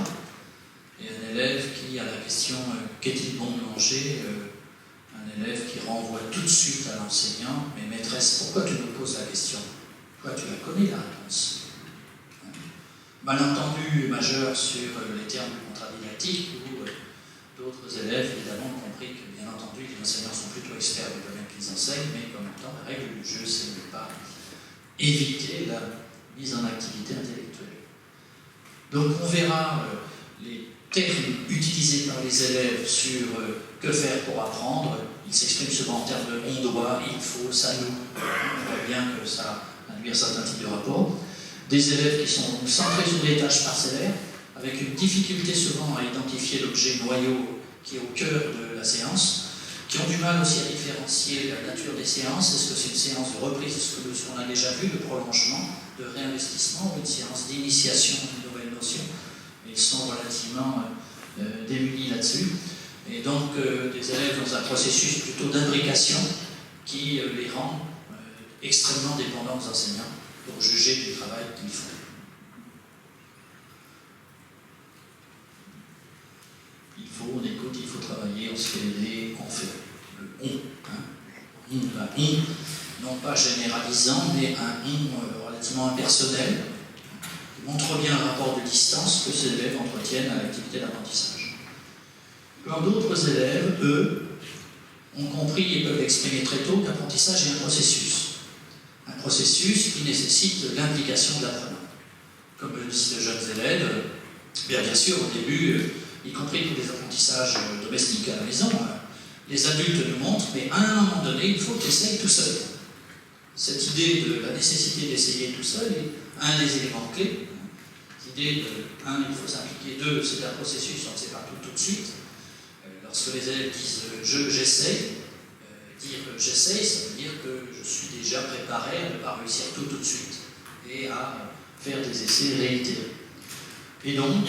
Et un élève qui, à la question « Qu'est-il bon de manger ?», un élève qui renvoie tout de suite à l'enseignant « Mais maîtresse, pourquoi tu me poses la question ? Toi, tu la connais la réponse. » Malentendu majeur sur les termes du contrat didactique, où d'autres élèves, évidemment, ont compris que, bien entendu, les enseignants sont plutôt experts du domaine qu'ils enseignent, mais qu'en même temps, la règle du jeu, c'est de ne pas éviter la mise en activité intellectuelle. Donc, on verra les termes utilisés par les élèves sur que faire pour apprendre. Ils s'expriment souvent en termes de on doit, il faut, ça nous. On voit bien que ça induit un certain type de rapport. Des élèves qui sont centrés sur des tâches parcellaires, avec une difficulté souvent à identifier l'objet noyau qui est au cœur de la séance, qui ont du mal aussi à différencier la nature des séances. Est-ce que c'est une séance de reprise de ce qu'on a déjà vu, de prolongement, de réinvestissement, ou une séance d'initiation d'une nouvelle notion? Ils sont relativement démunis là-dessus. Et donc, des élèves dans un processus plutôt d'imbrication qui les rend extrêmement dépendants aux enseignants pour juger du travail qu'ils font. Il faut, on écoute, il faut travailler, on se fait aider, on fait. Le on, non pas généralisant, mais un on relativement impersonnel, qui montre bien le rapport de distance que ces élèves entretiennent à l'activité d'apprentissage. Quand d'autres élèves, eux, ont compris et peuvent l'exprimer très tôt, l'apprentissage est un processus. Un processus qui nécessite l'implication de l'apprenant. Comme le disent de jeunes élèves, Bien sûr, au début, y compris pour les apprentissages domestiques à la maison, les adultes nous montrent, mais à un moment donné, il faut que tu essayes tout seul. Cette idée de la nécessité d'essayer tout seul est un des éléments clés. L'idée de, un, il faut s'impliquer, deux, c'est un processus, on ne sait pas tout de suite. Lorsque les élèves disent j'essaye, dire j'essaye, ça veut dire que je suis déjà préparé à ne pas réussir tout de suite et à faire des essais réitérés. Et donc,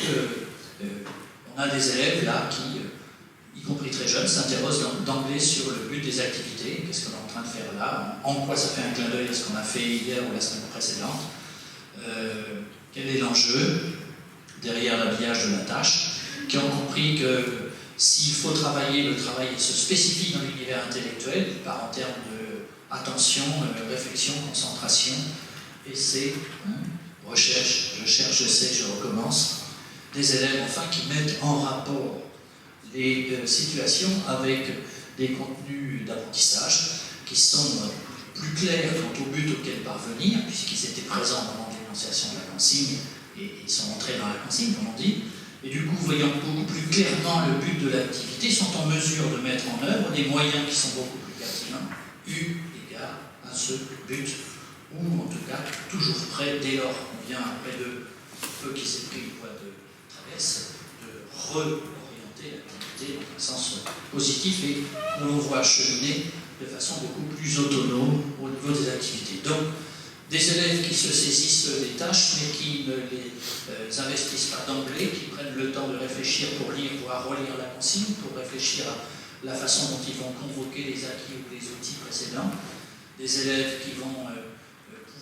on a des élèves là qui, y compris très jeunes, s'interrogent d'emblée sur le but des activités, qu'est-ce qu'on est en train de faire là, en quoi ça fait un clin d'œil à ce qu'on a fait hier ou la semaine précédente, quel est l'enjeu derrière l'habillage de la tâche, qui ont compris que s'il faut travailler, le travail se spécifie dans l'univers intellectuel, il part en termes d'attention, réflexion, concentration, essai, recherche, je cherche, j'essaie, je recommence. Des élèves enfin qui mettent en rapport les situations avec des contenus d'apprentissage qui sont plus clairs quant au but auquel parvenir, puisqu'ils étaient présents au moment de l'énonciation de la consigne et ils sont entrés dans la consigne, comme on dit. Et du coup, voyant beaucoup plus clairement le but de l'activité, sont en mesure de mettre en œuvre des moyens qui sont beaucoup plus pertinents, eu égard à ce but, ou en tout cas toujours prêt, dès lors qu'on vient après de peu qui s'est pris une voie de traverse, de réorienter l'activité dans un sens positif et où l'on voit cheminer de façon beaucoup plus autonome au niveau des activités. Donc, des élèves qui se saisissent des tâches mais qui ne les investissent pas d'emblée, qui prennent le temps de réfléchir pour lire, voire relire la consigne, pour réfléchir à la façon dont ils vont convoquer les acquis ou les outils précédents. Des élèves qui vont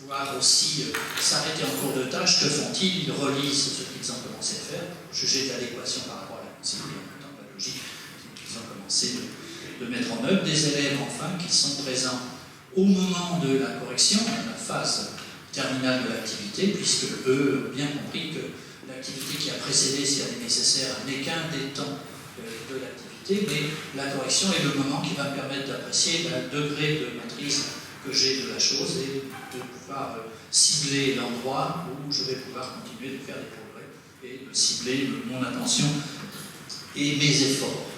pouvoir aussi s'arrêter en cours de tâche. Que font-ils? Ils relisent ce qu'ils ont commencé à faire, juger de l'adéquation par rapport à la consigne et en même temps la logique qu'ils ont commencé de mettre en œuvre. Des élèves enfin qui sont présents au moment de la correction, à la phase terminale de l'activité, puisque eux ont bien compris que l'activité qui a précédé, si elle est nécessaire, n'est qu'un des temps de l'activité, mais la correction est le moment qui va me permettre d'apprécier le degré de maîtrise que j'ai de la chose et de pouvoir cibler l'endroit où je vais pouvoir continuer de faire des progrès et de cibler mon attention et mes efforts.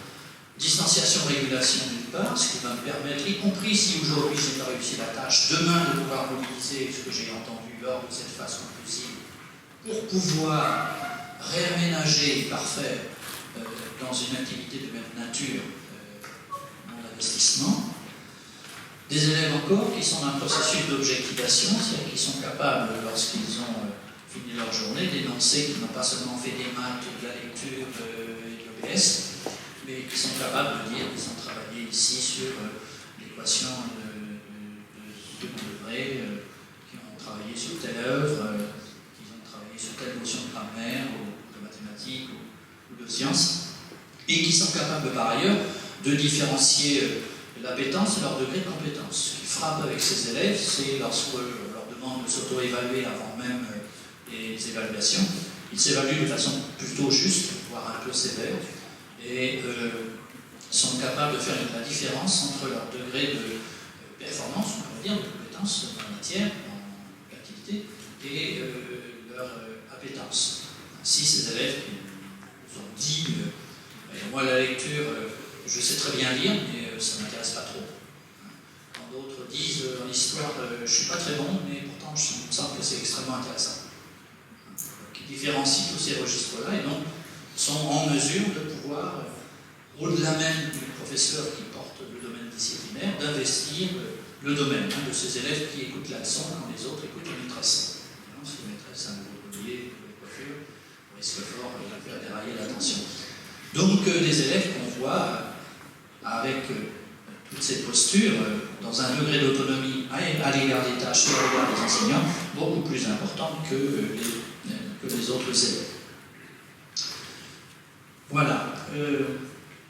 Distanciation, régulation d'une part, ce qui va me permettre, y compris si aujourd'hui je n'ai pas réussi la tâche, demain de pouvoir mobiliser ce que j'ai entendu lors de cette phase conclusive pour pouvoir réaménager et parfaire dans une activité de même nature mon investissement. Des élèves encore qui sont dans un processus d'objectivation, c'est-à-dire qui sont capables, lorsqu'ils ont fini leur journée, d'énoncer qu'ils n'ont pas seulement fait des maths, de la lecture et de l'EPS, mais qui sont capables de dire qu'ils ont travaillé ici sur l'équation de degré, qui ont travaillé sur telle œuvre, qui ont travaillé sur telle notion de grammaire, ou de mathématiques, ou de sciences, et qui sont capables par ailleurs de différencier l'appétence et leur degré de compétence. Ce qui frappe avec ces élèves, c'est lorsque on leur demande de s'auto-évaluer avant même les évaluations, ils s'évaluent de façon plutôt juste, voire un peu sévère, et sont capables de faire la différence entre leur degré de performance, on pourrait dire, de compétence en matière, en activité, et leur appétence. Ainsi, ces élèves nous ont dit moi, la lecture, je sais très bien lire, mais ça ne m'intéresse pas trop. Quand d'autres disent en histoire, je ne suis pas très bon, mais pourtant, je me sens que c'est extrêmement intéressant. Qui différencient tous ces registres-là et donc sont en mesure de pouvoir, au-delà même du professeur qui porte le domaine disciplinaire, d'investir le domaine de ces élèves qui écoutent la leçon quand les autres écoutent la maîtresse. Si la maîtresse a un nouveau collier, une nouvelle coiffure, on risque fort de faire dérailler l'attention. Donc des élèves qu'on voit avec toutes ces postures dans un degré d'autonomie à l'égard des tâches et à l'égard des enseignants beaucoup plus important que les autres élèves. Voilà.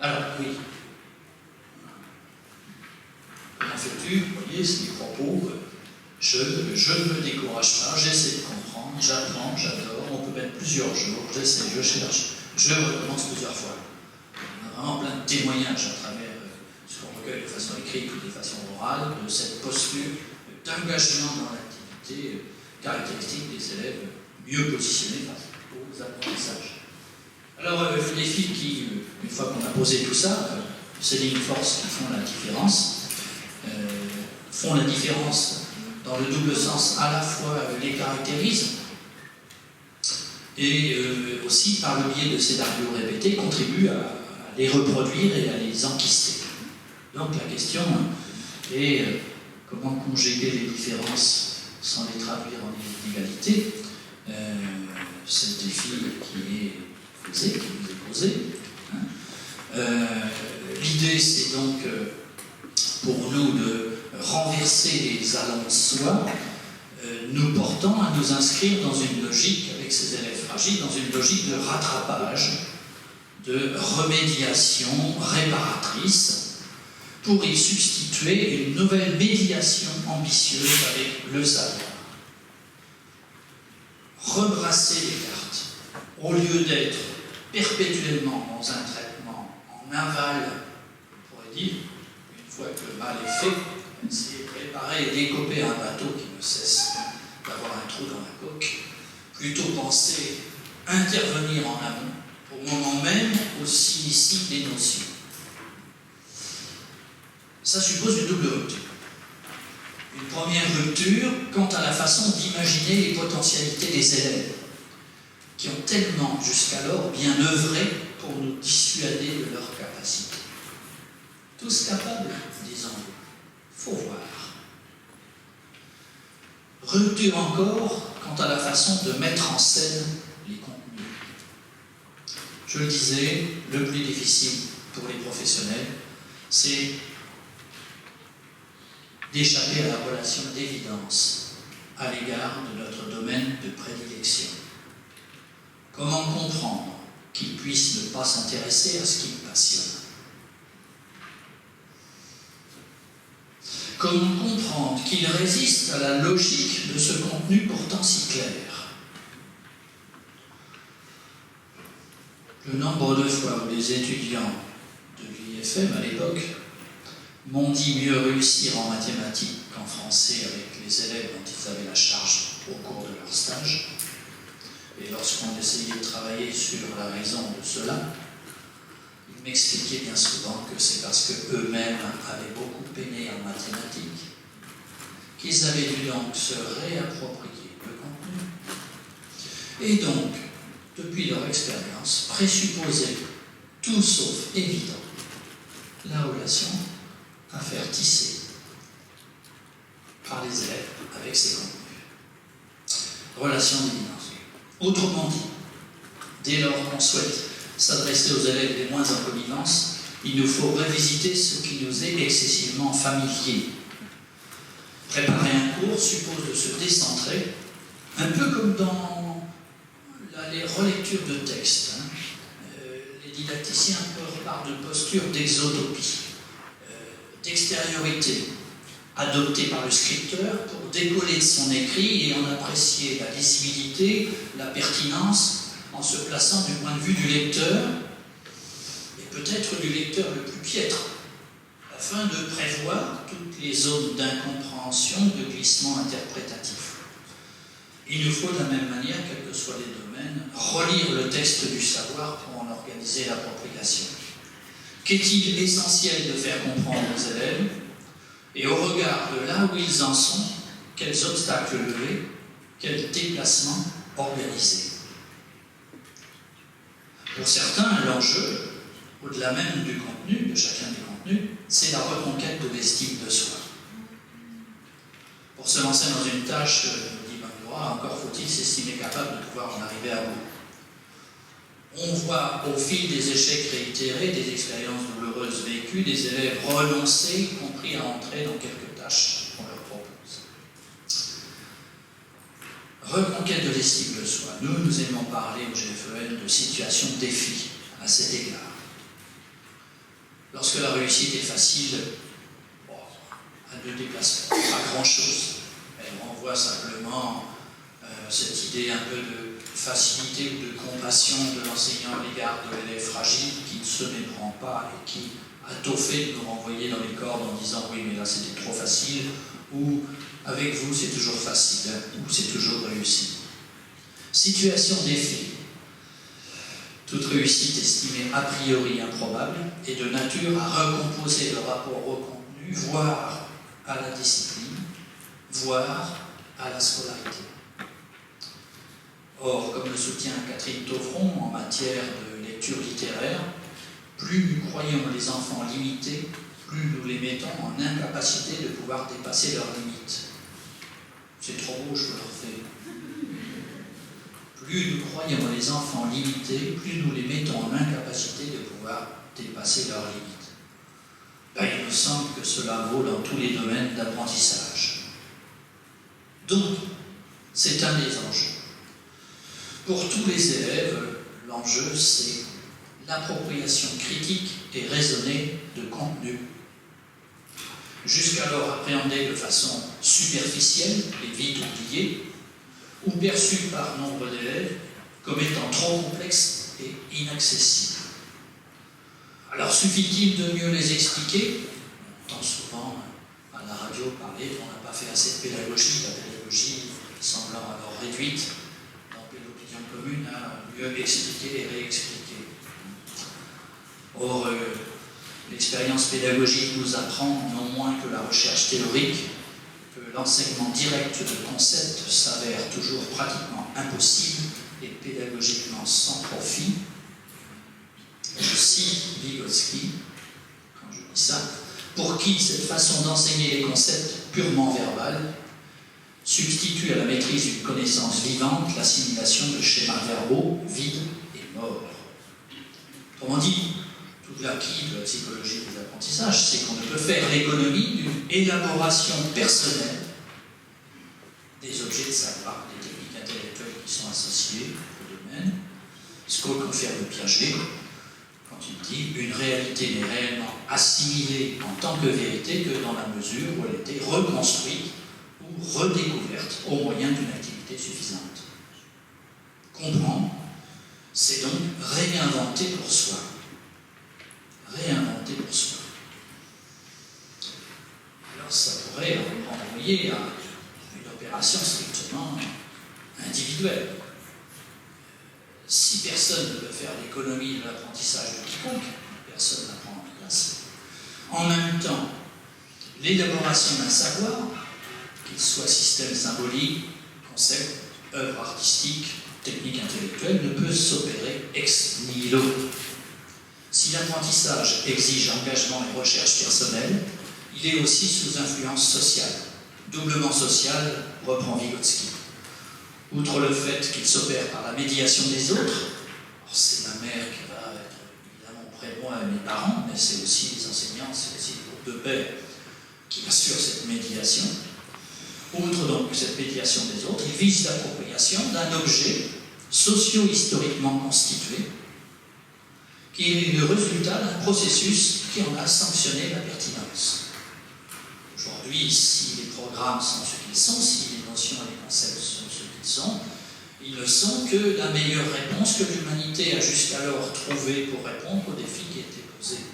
Alors, oui. Comment fais-tu? Vous voyez, c'est des propos. Je ne me décourage pas, j'essaie de comprendre, j'apprends, j'adore. On peut mettre plusieurs jours, j'essaie, je cherche, je recommence plusieurs fois. On a vraiment plein de témoignages à travers ce qu'on recueille de façon écrite ou de façon orale, de cette posture d'engagement dans l'activité caractéristique des élèves mieux positionnés face aux apprentissages. Alors, le défi qui, une fois qu'on a posé tout ça, ces lignes forces qui font la différence dans le double sens, à la fois les caractérisent et aussi, par le biais de scénarios répétés, contribuent à les reproduire et à les enquister. Donc la question est comment conjuguer les différences sans les traduire en inégalités. C'est le défi qui nous est posé. L'idée, c'est donc pour nous de renverser les allants de soi, nous portant à nous inscrire dans une logique, avec ces élèves fragiles, dans une logique de rattrapage, de remédiation réparatrice, pour y substituer une nouvelle médiation ambitieuse avec le savoir. Rebrasser les cartes, au lieu d'être perpétuellement dans un traitement en aval, on pourrait dire, une fois que le mal est fait, c'est préparer et décoper un bateau qui ne cesse d'avoir un trou dans la coque, plutôt penser intervenir en amont, au moment même aussi ici des notions. Ça suppose une double rupture. Une première rupture quant à la façon d'imaginer les potentialités des élèves, qui ont tellement jusqu'alors bien œuvré pour nous dissuader de leurs capacités. Tous capables, disons-nous. Faut voir. Rupture encore quant à la façon de mettre en scène les contenus. Je le disais, le plus difficile pour les professionnels, c'est d'échapper à la relation d'évidence à l'égard de notre domaine de prédilection. Comment comprendre qu'il puisse ne pas s'intéresser à ce qui le passionne? Comment comprendre qu'il résiste à la logique de ce contenu pourtant si clair? Le nombre de fois où les étudiants de l'IFM à l'époque m'ont dit mieux réussir en mathématiques qu'en français avec les élèves dont ils avaient la charge au cours de leur stage. Et lorsqu'on essayait de travailler sur la raison de cela, ils m'expliquaient bien souvent que c'est parce qu'eux-mêmes avaient beaucoup peiné en mathématiques qu'ils avaient dû donc se réapproprier le contenu. Et donc, depuis leur expérience, présupposer tout sauf évident la relation à faire tisser par les élèves avec ces contenus. Relation d'évidence. Autrement dit, dès lors qu'on souhaite s'adresser aux élèves les moins en connivence, il nous faut revisiter ce qui nous est excessivement familier. Préparer un cours suppose de se décentrer, un peu comme dans les relectures de textes. Les didacticiens parlent de posture d'exotopie, d'extériorité, adoptée par le scripteur pour décoller de son écrit et en apprécier la lisibilité, la pertinence, en se plaçant du point de vue du lecteur, et peut-être du lecteur le plus piètre, afin de prévoir toutes les zones d'incompréhension, de glissement interprétatif. Il nous faut de la même manière, quels que soient les domaines, relire le texte du savoir pour en organiser l'appropriation. Qu'est-il essentiel de faire comprendre aux élèves? Et au regard de là où ils en sont, quels obstacles lever, quels déplacements organiser? Pour certains, l'enjeu, au-delà même du contenu, de chacun des contenus, c'est la reconquête de l'estime de soi. Pour se lancer dans une tâche, dit Benoît, encore faut-il s'estimer capable de pouvoir en arriver à bout. On voit au fil des échecs réitérés, des expériences douloureuses vécues, des élèves renoncer, y compris à entrer dans quelques tâches qu'on leur propose. Reconquête de l'estime de soi. Nous aimons parler au GFEN de situation défi à cet égard. Lorsque la réussite est facile, à 2 déplacements, pas grand-chose. Elle renvoie simplement cette idée un peu de facilité ou de compassion de l'enseignant à l'égard de l'élève fragile qui ne se méprend pas et qui a tôt fait de nous renvoyer dans les cordes en disant oui mais là c'était trop facile, ou avec vous c'est toujours facile, ou c'est toujours réussi. Situation défi. Toute réussite estimée a priori improbable est de nature à recomposer le rapport au contenu, voire à la discipline, voire à la scolarité. Or, comme le soutient Catherine Tauvron en matière de lecture littéraire, plus nous croyons les enfants limités, plus nous les mettons en incapacité de pouvoir dépasser leurs limites. C'est trop beau, je vous le refais. Plus nous croyons les enfants limités, plus nous les mettons en incapacité de pouvoir dépasser leurs limites. Ben, il me semble que cela vaut dans tous les domaines d'apprentissage. Donc, c'est un des enjeux. Pour tous les élèves, l'enjeu, c'est l'appropriation critique et raisonnée de contenu, jusqu'alors appréhendé de façon superficielle et vite oublié, ou perçu par nombre d'élèves comme étant trop complexe et inaccessible. Alors suffit-il de mieux les expliquer? On entend souvent à la radio parler qu'on n'a pas fait assez de pédagogie, la pédagogie semblant alors réduite dans l'opinion commune à mieux expliquer et réexpliquer. Or, l'expérience pédagogique nous apprend, non moins que la recherche théorique, que l'enseignement direct de concepts s'avère toujours pratiquement impossible et pédagogiquement sans profit. Je cite Vygotsky, quand je dis ça, pour qui cette façon d'enseigner les concepts purement verbales substitue à la maîtrise d'une connaissance vivante l'assimilation de schémas verbaux vides et morts. Autrement dit, tout l'acquis de la psychologie des apprentissages, c'est qu'on ne peut faire l'économie d'une élaboration personnelle des objets de savoir, des techniques intellectuelles qui sont associées au domaine. Ce que confirme Piaget quand il dit « une réalité n'est réellement assimilée en tant que vérité que dans la mesure où elle était reconstruite ou redécouverte au moyen d'une activité suffisante ». Comprendre, c'est donc réinventer pour soi. Réinventer pour soi. Alors ça pourrait renvoyer à une opération strictement individuelle. Si personne ne peut faire l'économie de l'apprentissage de quiconque, personne n'apprend en classe. En même temps, l'élaboration d'un savoir, qu'il soit système symbolique, concept, œuvre artistique, technique intellectuelle, ne peut s'opérer ex nihilo. Si l'apprentissage exige engagement et recherche personnelle, il est aussi sous influence sociale. Doublement sociale, reprend Vygotsky. Outre le fait qu'il s'opère par la médiation des autres, c'est ma mère qui va être évidemment près de moi et mes parents, mais c'est aussi les enseignants, c'est aussi le groupe de pairs qui assurent cette médiation. Outre donc cette médiation des autres, il vise l'appropriation d'un objet socio-historiquement constitué, qui est le résultat d'un processus qui en a sanctionné la pertinence. Aujourd'hui, si les programmes sont ce qu'ils sont, si les notions et les concepts sont ce qu'ils sont, ils ne sont que la meilleure réponse que l'humanité a jusqu'alors trouvée pour répondre aux défis qui étaient posés.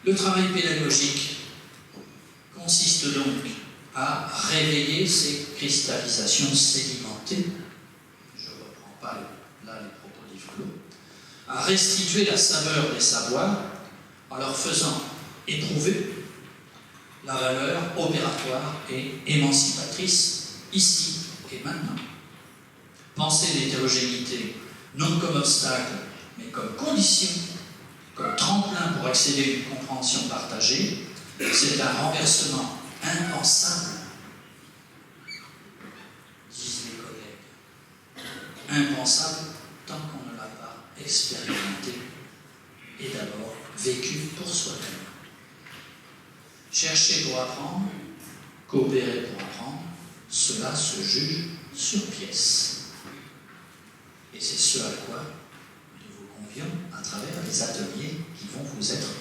Le travail pédagogique consiste donc à réveiller ces cristallisations sédimentées, je ne reprends pas là les propos d'Yves, à restituer la saveur des savoirs en leur faisant éprouver la valeur opératoire et émancipatrice ici et maintenant. Penser l'hétérogénéité non comme obstacle, mais comme condition, comme tremplin pour accéder à une compréhension partagée, c'est un renversement impensable, disent les collègues. Impensable tant qu'on ne l'a pas expérimenté et d'abord vécu pour soi-même. Chercher pour apprendre, coopérer pour apprendre, cela se juge sur pièce. Et c'est ce à quoi nous vous convions à travers les ateliers qui vont vous être